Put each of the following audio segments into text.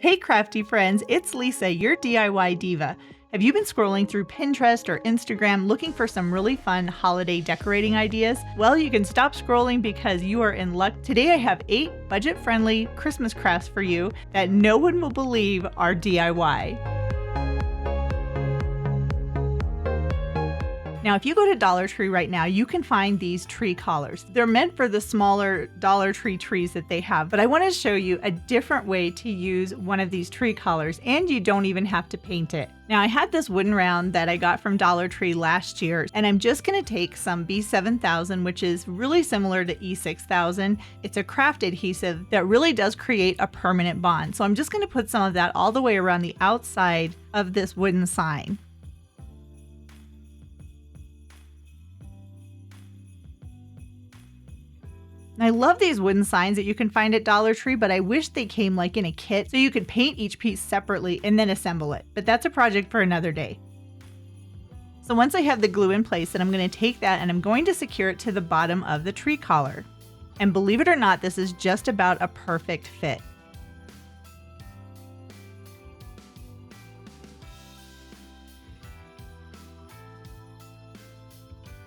Hey crafty friends, it's Lisa, your DIY diva. Have you been scrolling through Pinterest or Instagram looking for some really fun holiday decorating ideas? Well, you can stop scrolling because you are in luck. Today I have 8 budget-friendly Christmas crafts for you that no one will believe are DIY. Now, if you go to Dollar Tree right now, you can find these tree collars. They're meant for the smaller Dollar Tree trees that they have, but I want to show you a different way to use one of these tree collars, and you don't even have to paint it. Now, I had this wooden round that I got from Dollar Tree last year, and I'm just going to take some B7000, which is really similar to E6000. It's a craft adhesive that really does create a permanent bond. So I'm just going to put some of that all the way around the outside of this wooden sign. I love these wooden signs that you can find at Dollar Tree, but I wish they came like in a kit so you could paint each piece separately and then assemble it. But that's a project for another day. So once I have the glue in place, then I'm going to take that and I'm going to secure it to the bottom of the tree collar. And believe it or not, this is just about a perfect fit.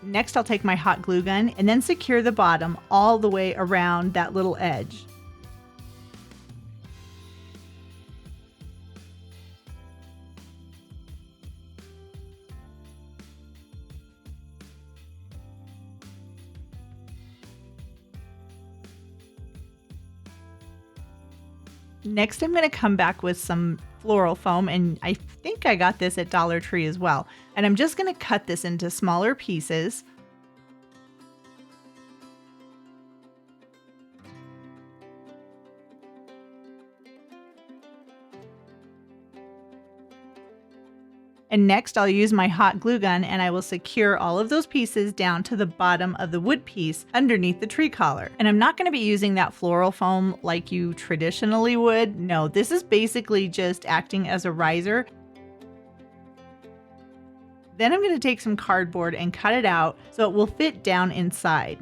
Next, I'll take my hot glue gun and then secure the bottom all the way around that little edge. Next, I'm going to come back with some floral foam, and I think I got this at Dollar Tree as well. And I'm just going to cut this into smaller pieces. And next I'll use my hot glue gun and I will secure all of those pieces down to the bottom of the wood piece underneath the tree collar. And I'm not going to be using that floral foam like you traditionally would. No, this is basically just acting as a riser. Then I'm going to take some cardboard and cut it out so it will fit down inside.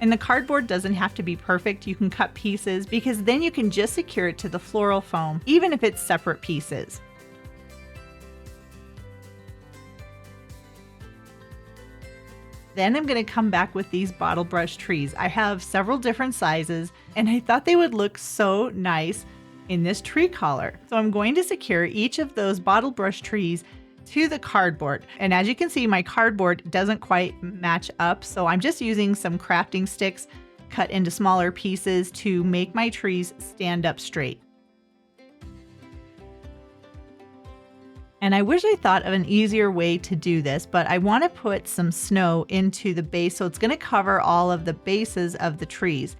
And the cardboard doesn't have to be perfect. You can cut pieces because then you can just secure it to the floral foam, even if it's separate pieces. Then I'm going to come back with these bottle brush trees. I have several different sizes and I thought they would look so nice in this tree collar. So I'm going to secure each of those bottle brush trees to the cardboard. And as you can see, my cardboard doesn't quite match up. So I'm just using some crafting sticks cut into smaller pieces to make my trees stand up straight. And I wish I thought of an easier way to do this, but I want to put some snow into the base. So it's going to cover all of the bases of the trees.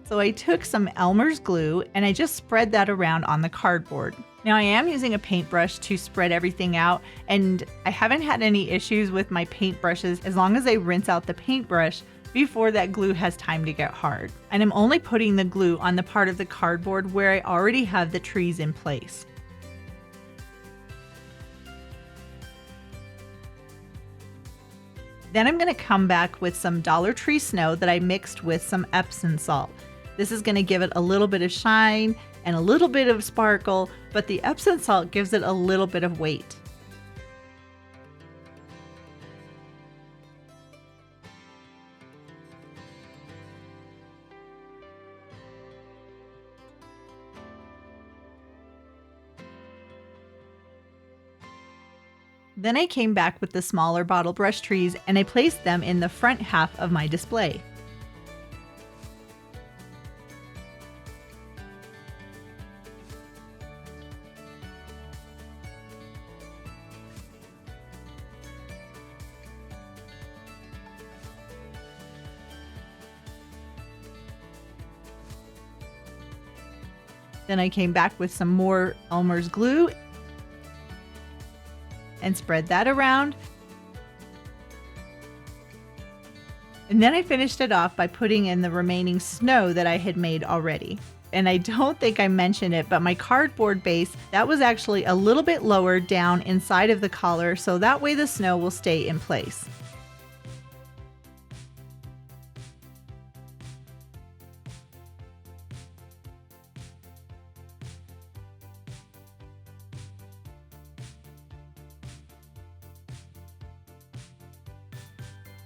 So I took some Elmer's glue and I just spread that around on the cardboard. Now I am using a paintbrush to spread everything out, and I haven't had any issues with my paintbrushes as long as I rinse out the paintbrush before that glue has time to get hard. And I'm only putting the glue on the part of the cardboard where I already have the trees in place. Then I'm going to come back with some Dollar Tree snow that I mixed with some Epsom salt. This is going to give it a little bit of shine and a little bit of sparkle, but the Epsom salt gives it a little bit of weight. Then I came back with the smaller bottle brush trees and I placed them in the front half of my display. Then I came back with some more Elmer's glue and spread that around. And then I finished it off by putting in the remaining snow that I had made already. And I don't think I mentioned it, but my cardboard base, that was actually a little bit lower down inside of the collar, so that way the snow will stay in place.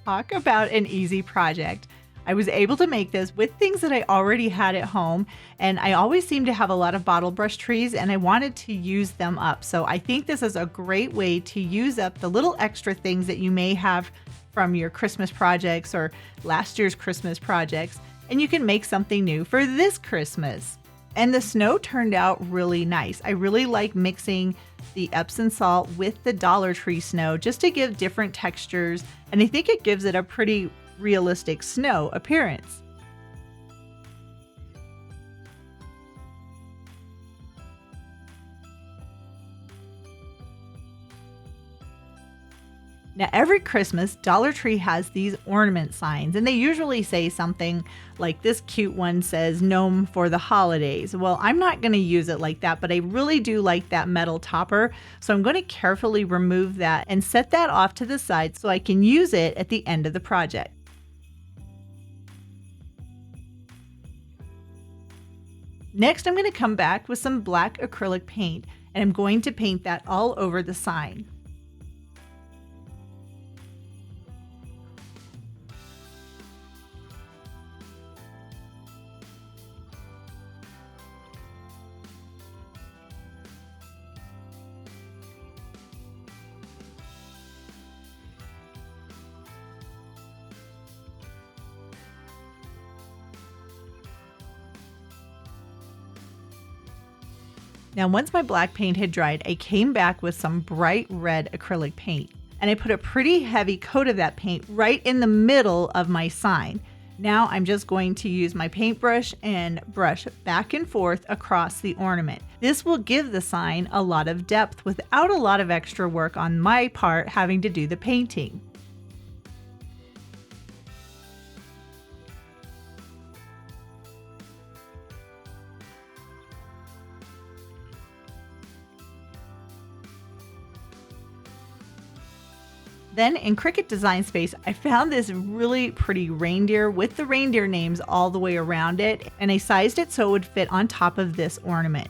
Talk about an easy project. I was able to make this with things that I already had at home, and I always seem to have a lot of bottle brush trees and I wanted to use them up. So I think this is a great way to use up the little extra things that you may have from your Christmas projects or last year's Christmas projects, and you can make something new for this Christmas. And the snow turned out really nice. I really like mixing the Epsom salt with the Dollar Tree snow just to give different textures, and I think it gives it a pretty realistic snow appearance. Now, every Christmas, Dollar Tree has these ornament signs, and they usually say something like this cute one says, "Gnome for the holidays." Well, I'm not going to use it like that, but I really do like that metal topper. So I'm going to carefully remove that and set that off to the side so I can use it at the end of the project. Next, I'm going to come back with some black acrylic paint, and I'm going to paint that all over the sign. Now, once my black paint had dried, I came back with some bright red acrylic paint, and I put a pretty heavy coat of that paint right in the middle of my sign. Now I'm just going to use my paintbrush and brush back and forth across the ornament. This will give the sign a lot of depth without a lot of extra work on my part having to do the painting. Then in Cricut Design Space, I found this really pretty reindeer with the reindeer names all the way around it, and I sized it so it would fit on top of this ornament.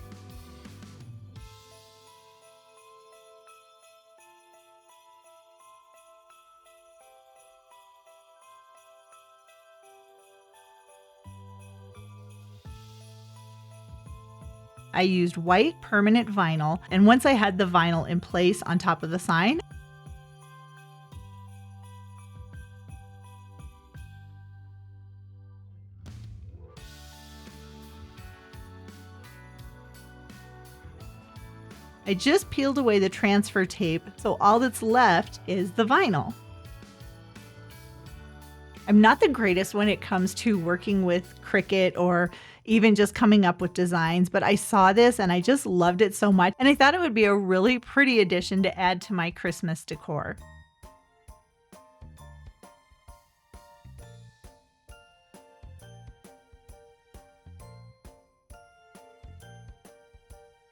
I used white permanent vinyl, and once I had the vinyl in place on top of the sign, I just peeled away the transfer tape, so all that's left is the vinyl. I'm not the greatest when it comes to working with Cricut or even just coming up with designs, but I saw this and I just loved it so much, and I thought it would be a really pretty addition to add to my Christmas decor.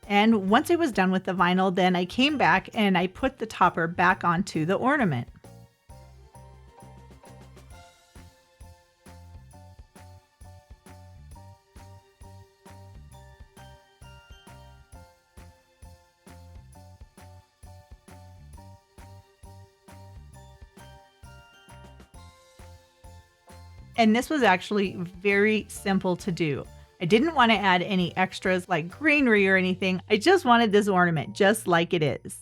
And once I was done with the vinyl, then I came back and I put the topper back onto the ornament. And this was actually very simple to do. I didn't want to add any extras like greenery or anything. I just wanted this ornament just like it is.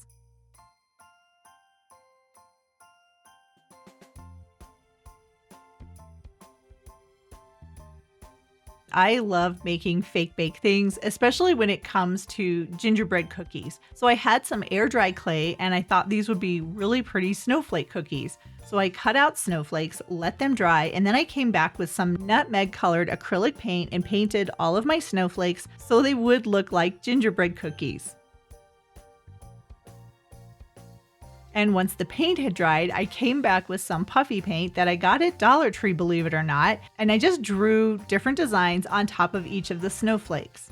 I love making fake bake things, especially when it comes to gingerbread cookies. So I had some air dry clay and I thought these would be really pretty snowflake cookies. So I cut out snowflakes, let them dry, and then I came back with some nutmeg colored acrylic paint and painted all of my snowflakes so they would look like gingerbread cookies. And once the paint had dried, I came back with some puffy paint that I got at Dollar Tree, believe it or not, and I just drew different designs on top of each of the snowflakes.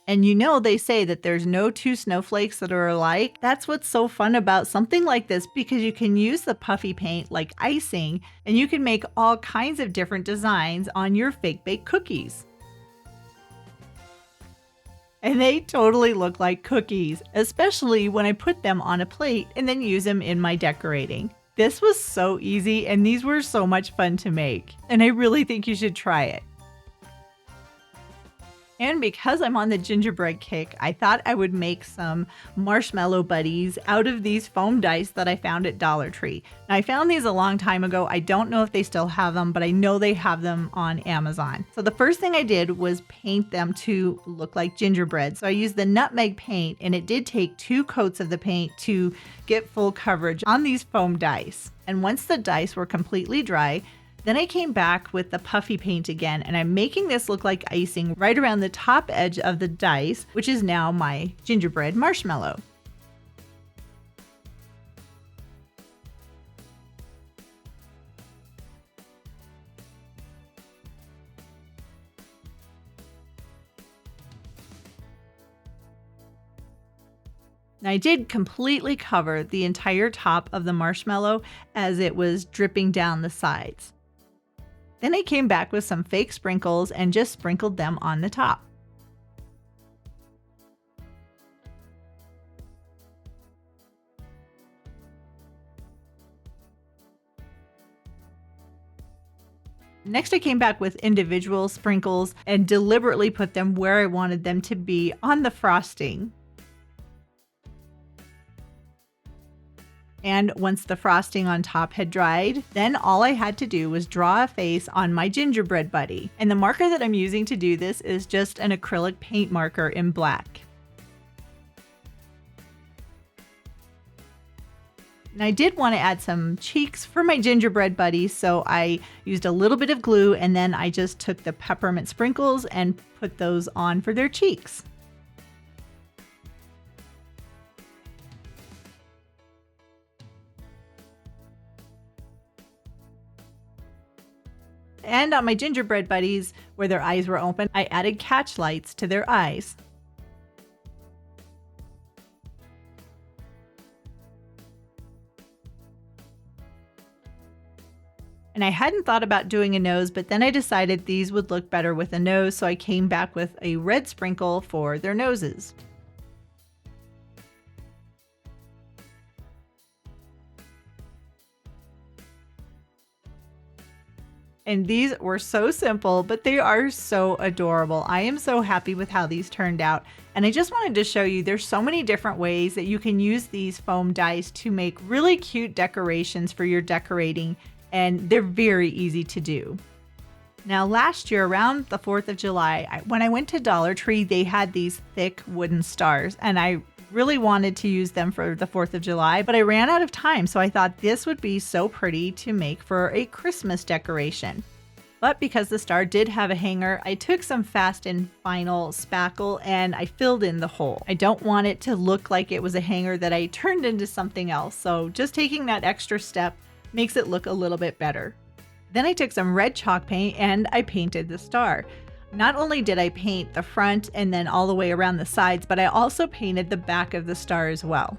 And you know, they say that there's no two snowflakes that are alike. That's what's so fun about something like this, because you can use the puffy paint like icing and you can make all kinds of different designs on your fake baked cookies. And they totally look like cookies, especially when I put them on a plate and then use them in my decorating. This was so easy and these were so much fun to make, and I really think you should try it. And because I'm on the gingerbread kick, I thought I would make some marshmallow buddies out of these foam dice that I found at Dollar Tree. Now, I found these a long time ago. I don't know if they still have them, but I know they have them on Amazon. So the first thing I did was paint them to look like gingerbread. So I used the nutmeg paint, and it did take 2 coats of the paint to get full coverage on these foam dice. And once the dice were completely dry, then I came back with the puffy paint again, and I'm making this look like icing right around the top edge of the dice, which is now my gingerbread marshmallow. And I did completely cover the entire top of the marshmallow as it was dripping down the sides. Then I came back with some fake sprinkles and just sprinkled them on the top. Next, I came back with individual sprinkles and deliberately put them where I wanted them to be on the frosting. And once the frosting on top had dried, then all I had to do was draw a face on my gingerbread buddy. And the marker that I'm using to do this is just an acrylic paint marker in black. And I did want to add some cheeks for my gingerbread buddy, so I used a little bit of glue and then I just took the peppermint sprinkles and put those on for their cheeks. And on my gingerbread buddies, where their eyes were open, I added catch lights to their eyes. And I hadn't thought about doing a nose, but then I decided these would look better with a nose, so I came back with a red sprinkle for their noses. And these were so simple, but they are so adorable. I am so happy with how these turned out. And I just wanted to show you there's so many different ways that you can use these foam dice to make really cute decorations for your decorating, and they're very easy to do. Now, last year around the 4th of July, when I went to Dollar Tree, they had these thick wooden stars, and I really wanted to use them for the 4th of July, but I ran out of time, so I thought this would be so pretty to make for a Christmas decoration. But because the star did have a hanger, I took some Fast and Final spackle and I filled in the hole. I don't want it to look like it was a hanger that I turned into something else, so just taking that extra step makes it look a little bit better. Then I took some red chalk paint and I painted the star. Not only did I paint the front and then all the way around the sides, but I also painted the back of the star as well.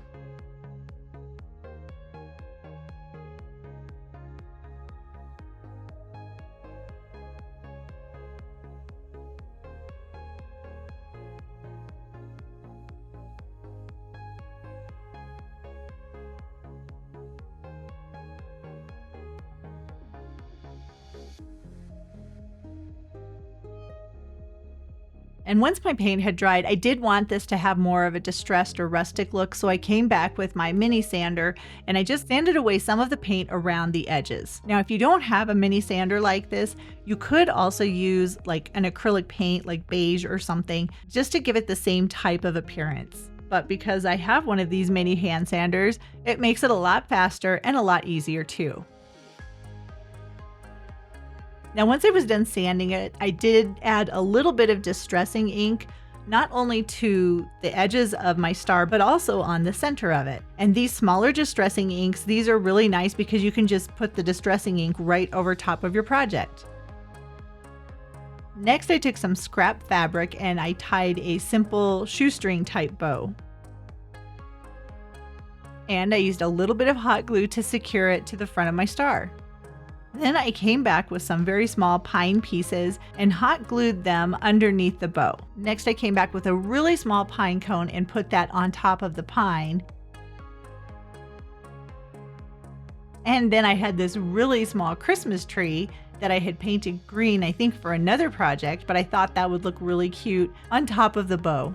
And once my paint had dried, I did want this to have more of a distressed or rustic look, so I came back with my mini sander and I just sanded away some of the paint around the edges. Now, if you don't have a mini sander like this, you could also use like an acrylic paint like beige or something just to give it the same type of appearance. But because I have one of these mini hand sanders, it makes it a lot faster and a lot easier too. Now, once I was done sanding it, I did add a little bit of distressing ink, not only to the edges of my star, but also on the center of it. And these smaller distressing inks, these are really nice because you can just put the distressing ink right over top of your project. Next, I took some scrap fabric and I tied a simple shoestring type bow. And I used a little bit of hot glue to secure it to the front of my star. Then I came back with some very small pine pieces and hot glued them underneath the bow. Next, I came back with a really small pine cone and put that on top of the pine. And then I had this really small Christmas tree that I had painted green, I think for another project, but I thought that would look really cute on top of the bow.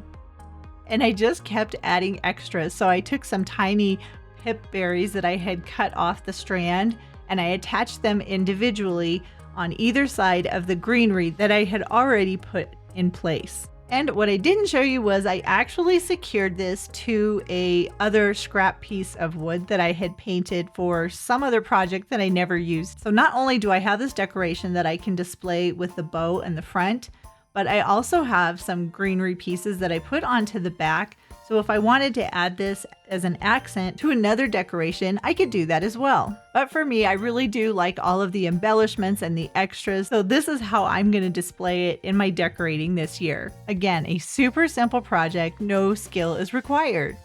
And I just kept adding extras. So I took some tiny pip berries that I had cut off the strand and I attached them individually on either side of the greenery that I had already put in place. And what I didn't show you was I actually secured this to a other scrap piece of wood that I had painted for some other project that I never used. So not only do I have this decoration that I can display with the bow in the front, but I also have some greenery pieces that I put onto the back. So if I wanted to add this as an accent to another decoration, I could do that as well. But for me, I really do like all of the embellishments and the extras. So this is how I'm going to display it in my decorating this year. Again, a super simple project, no skill is required.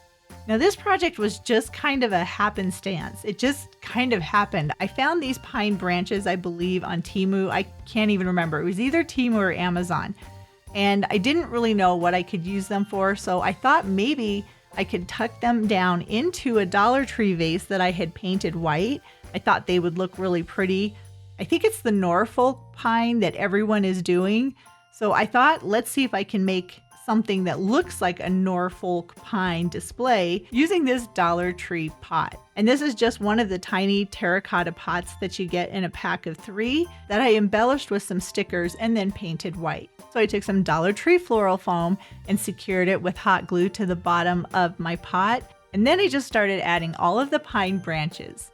Now this project was just kind of a happenstance. It just kind of happened. I found these pine branches, I believe, on Temu. I can't even remember. It was either Temu or Amazon. And I didn't really know what I could use them for, so I thought maybe I could tuck them down into a Dollar Tree vase that I had painted white. I thought they would look really pretty. I think it's the Norfolk pine that everyone is doing. So I thought, let's see if I can make something that looks like a Norfolk pine display using this Dollar Tree pot. And this is just one of the tiny terracotta pots that you get in a pack of 3 that I embellished with some stickers and then painted white. So I took some Dollar Tree floral foam and secured it with hot glue to the bottom of my pot. And then I just started adding all of the pine branches.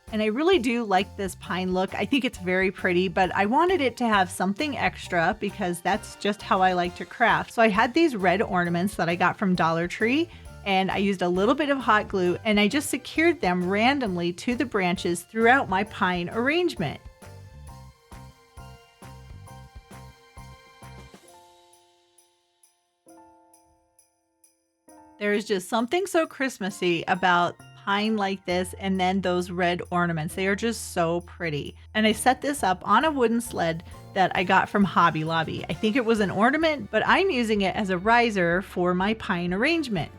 And I really do like this pine look. I think it's very pretty, but I wanted it to have something extra because that's just how I like to craft. So I had these red ornaments that I got from Dollar Tree, and I used a little bit of hot glue and I just secured them randomly to the branches throughout my pine arrangement. There is just something so Christmassy about pine like this and then those red ornaments. They are just so pretty. And I set this up on a wooden sled that I got from Hobby Lobby. I think it was an ornament, but I'm using it as a riser for my pine arrangement.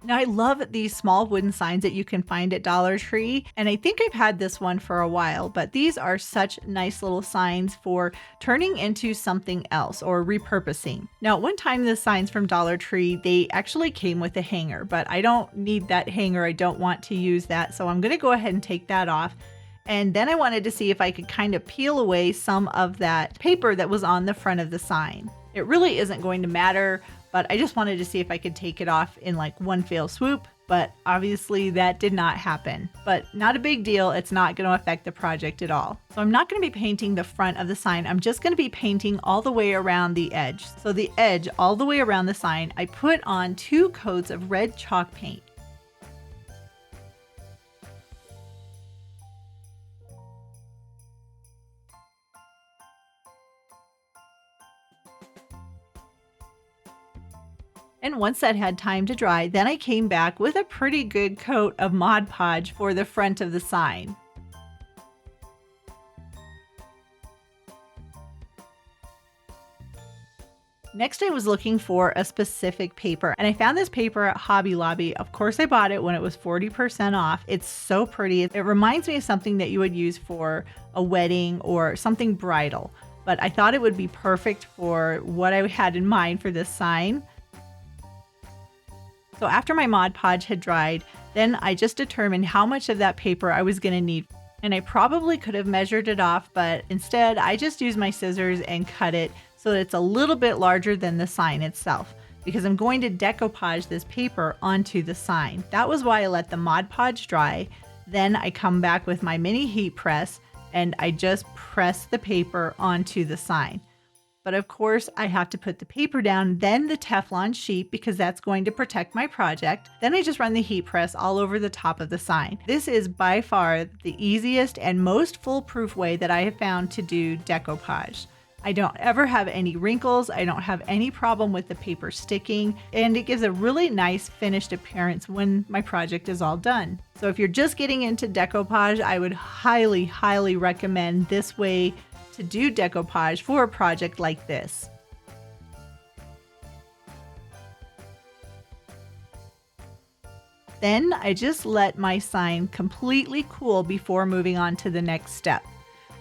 Now I love these small wooden signs that you can find at Dollar Tree, and I think I've had this one for a while, but these are such nice little signs for turning into something else or repurposing. Now, one time the signs from Dollar Tree, they actually came with a hanger, but I don't need that hanger. I don't want to use that, so I'm going to go ahead and take that off. And then I wanted to see if I could kind of peel away some of that paper that was on the front of the sign. It really isn't going to matter, but I just wanted to see if I could take it off in like one fell swoop, but obviously that did not happen. But not a big deal, it's not going to affect the project at all. So I'm not going to be painting the front of the sign, I'm just going to be painting all the way around the edge. So the edge all the way around the sign, I put on 2 coats of red chalk paint. And once that had time to dry, then I came back with a pretty good coat of Mod Podge for the front of the sign. Next, I was looking for a specific paper, and I found this paper at Hobby Lobby. Of course, I bought it when it was 40% off. It's so pretty. It reminds me of something that you would use for a wedding or something bridal, but I thought it would be perfect for what I had in mind for this sign. So after my Mod Podge had dried, then I just determined how much of that paper I was going to need. And I probably could have measured it off, but instead I just used my scissors and cut it so that it's a little bit larger than the sign itself, because I'm going to decoupage this paper onto the sign. That was why I let the Mod Podge dry. Then I come back with my mini heat press and I just press the paper onto the sign. But of course, I have to put the paper down, then the Teflon sheet, because that's going to protect my project. Then I just run the heat press all over the top of the sign. This is by far the easiest and most foolproof way that I have found to do decoupage. I don't ever have any wrinkles, I don't have any problem with the paper sticking, and it gives a really nice finished appearance when my project is all done. So if you're just getting into decoupage, I would highly, highly recommend this way to do decoupage for a project like this. Then I just let my sign completely cool before moving on to the next step,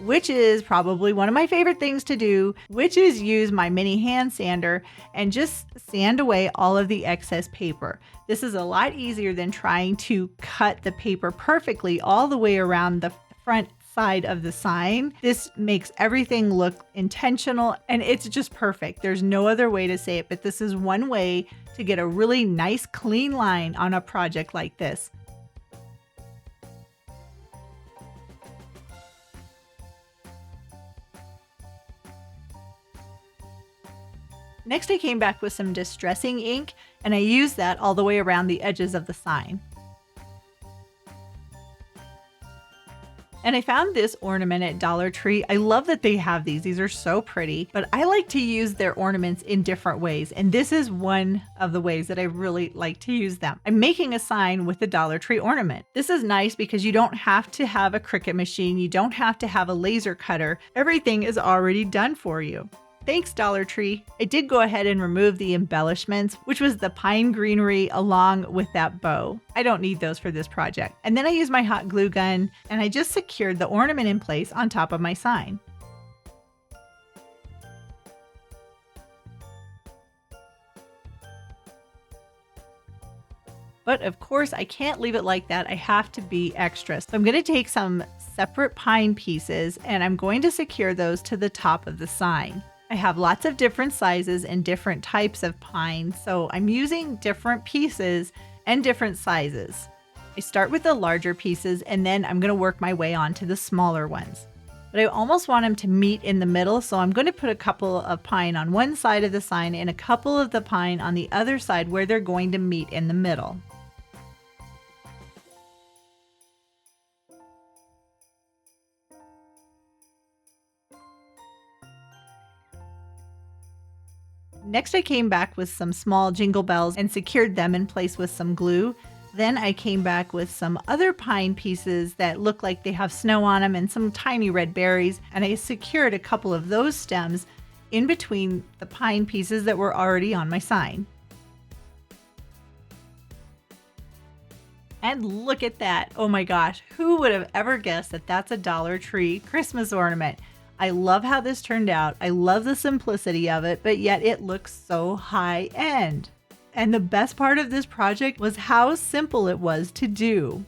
which is probably one of my favorite things to do, which is use my mini hand sander and just sand away all of the excess paper. This is a lot easier than trying to cut the paper perfectly all the way around the front side of the sign. This makes everything look intentional and it's just perfect. There's no other way to say it, but this is one way to get a really nice clean line on a project like this. Next, I came back with some distressing ink and I used that all the way around the edges of the sign. And I found this ornament at Dollar Tree. I love that they have these. These are so pretty, but I like to use their ornaments in different ways. And this is one of the ways that I really like to use them. I'm making a sign with the Dollar Tree ornament. This is nice because you don't have to have a Cricut machine. You don't have to have a laser cutter. Everything is already done for you. Thanks, Dollar Tree. I did go ahead and remove the embellishments, which was the pine greenery along with that bow. I don't need those for this project. And then I used my hot glue gun and I just secured the ornament in place on top of my sign. But of course, I can't leave it like that. I have to be extra. So I'm going to take some separate pine pieces and I'm going to secure those to the top of the sign. I have lots of different sizes and different types of pine, so I'm using different pieces and different sizes. I start with the larger pieces and then I'm going to work my way on to the smaller ones. But I almost want them to meet in the middle, so I'm going to put a couple of pine on one side of the sign and a couple of the pine on the other side where they're going to meet in the middle. Next, I came back with some small jingle bells and secured them in place with some glue. Then I came back with some other pine pieces that look like they have snow on them and some tiny red berries, and I secured a couple of those stems in between the pine pieces that were already on my sign. And look at that. Oh my gosh, who would have ever guessed that that's a Dollar Tree Christmas ornament? I love how this turned out. I love the simplicity of it, but yet it looks so high end. And the best part of this project was how simple it was to do.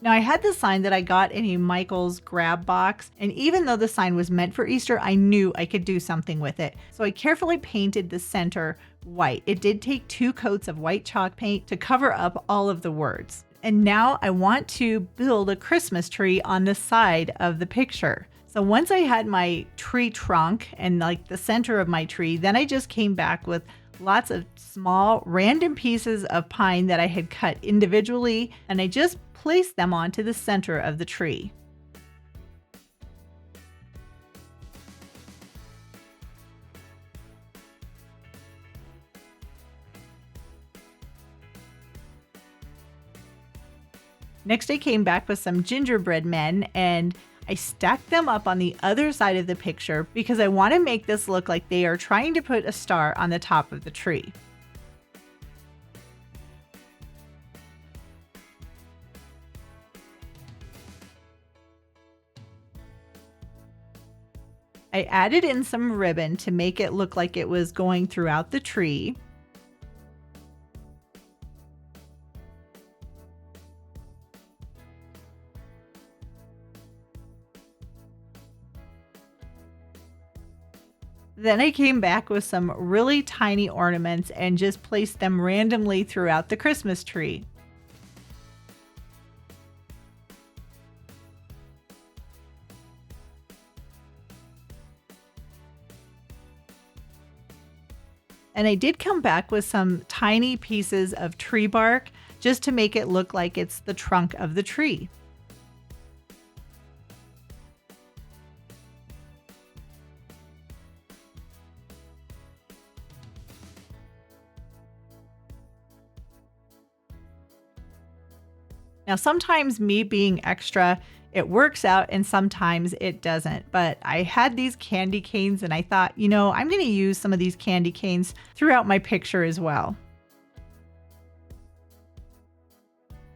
Now I had this sign that I got in a Michael's grab box, and even though the sign was meant for Easter, I knew I could do something with it. So I carefully painted the center white. It did take 2 coats of white chalk paint to cover up all of the words. And now I want to build a Christmas tree on the side of the picture. So once I had my tree trunk and like the center of my tree, then I just came back with lots of small random pieces of pine that I had cut individually, and I just placed them onto the center of the tree. Next, I came back with some gingerbread men and I stacked them up on the other side of the picture because I want to make this look like they are trying to put a star on the top of the tree. I added in some ribbon to make it look like it was going throughout the tree. Then I came back with some really tiny ornaments and just placed them randomly throughout the Christmas tree. And I did come back with some tiny pieces of tree bark just to make it look like it's the trunk of the tree. Now, sometimes me being extra, it works out and sometimes it doesn't. But I had these candy canes and I thought, I'm going to use some of these candy canes throughout my picture as well.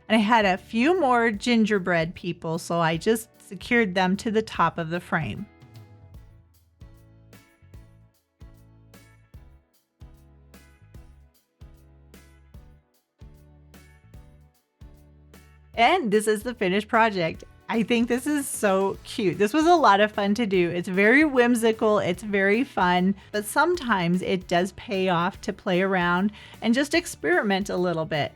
And I had a few more gingerbread people, so I just secured them to the top of the frame. And this is the finished project. I think this is so cute. This was a lot of fun to do. It's very whimsical, it's very fun, but sometimes it does pay off to play around and just experiment a little bit.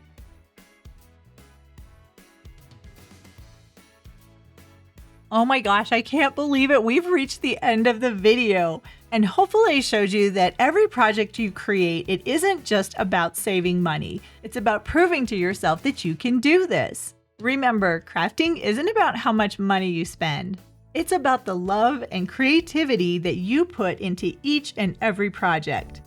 Oh my gosh, I can't believe it. We've reached the end of the video. And hopefully I showed you that every project you create, it isn't just about saving money. It's about proving to yourself that you can do this. Remember, crafting isn't about how much money you spend. It's about the love and creativity that you put into each and every project.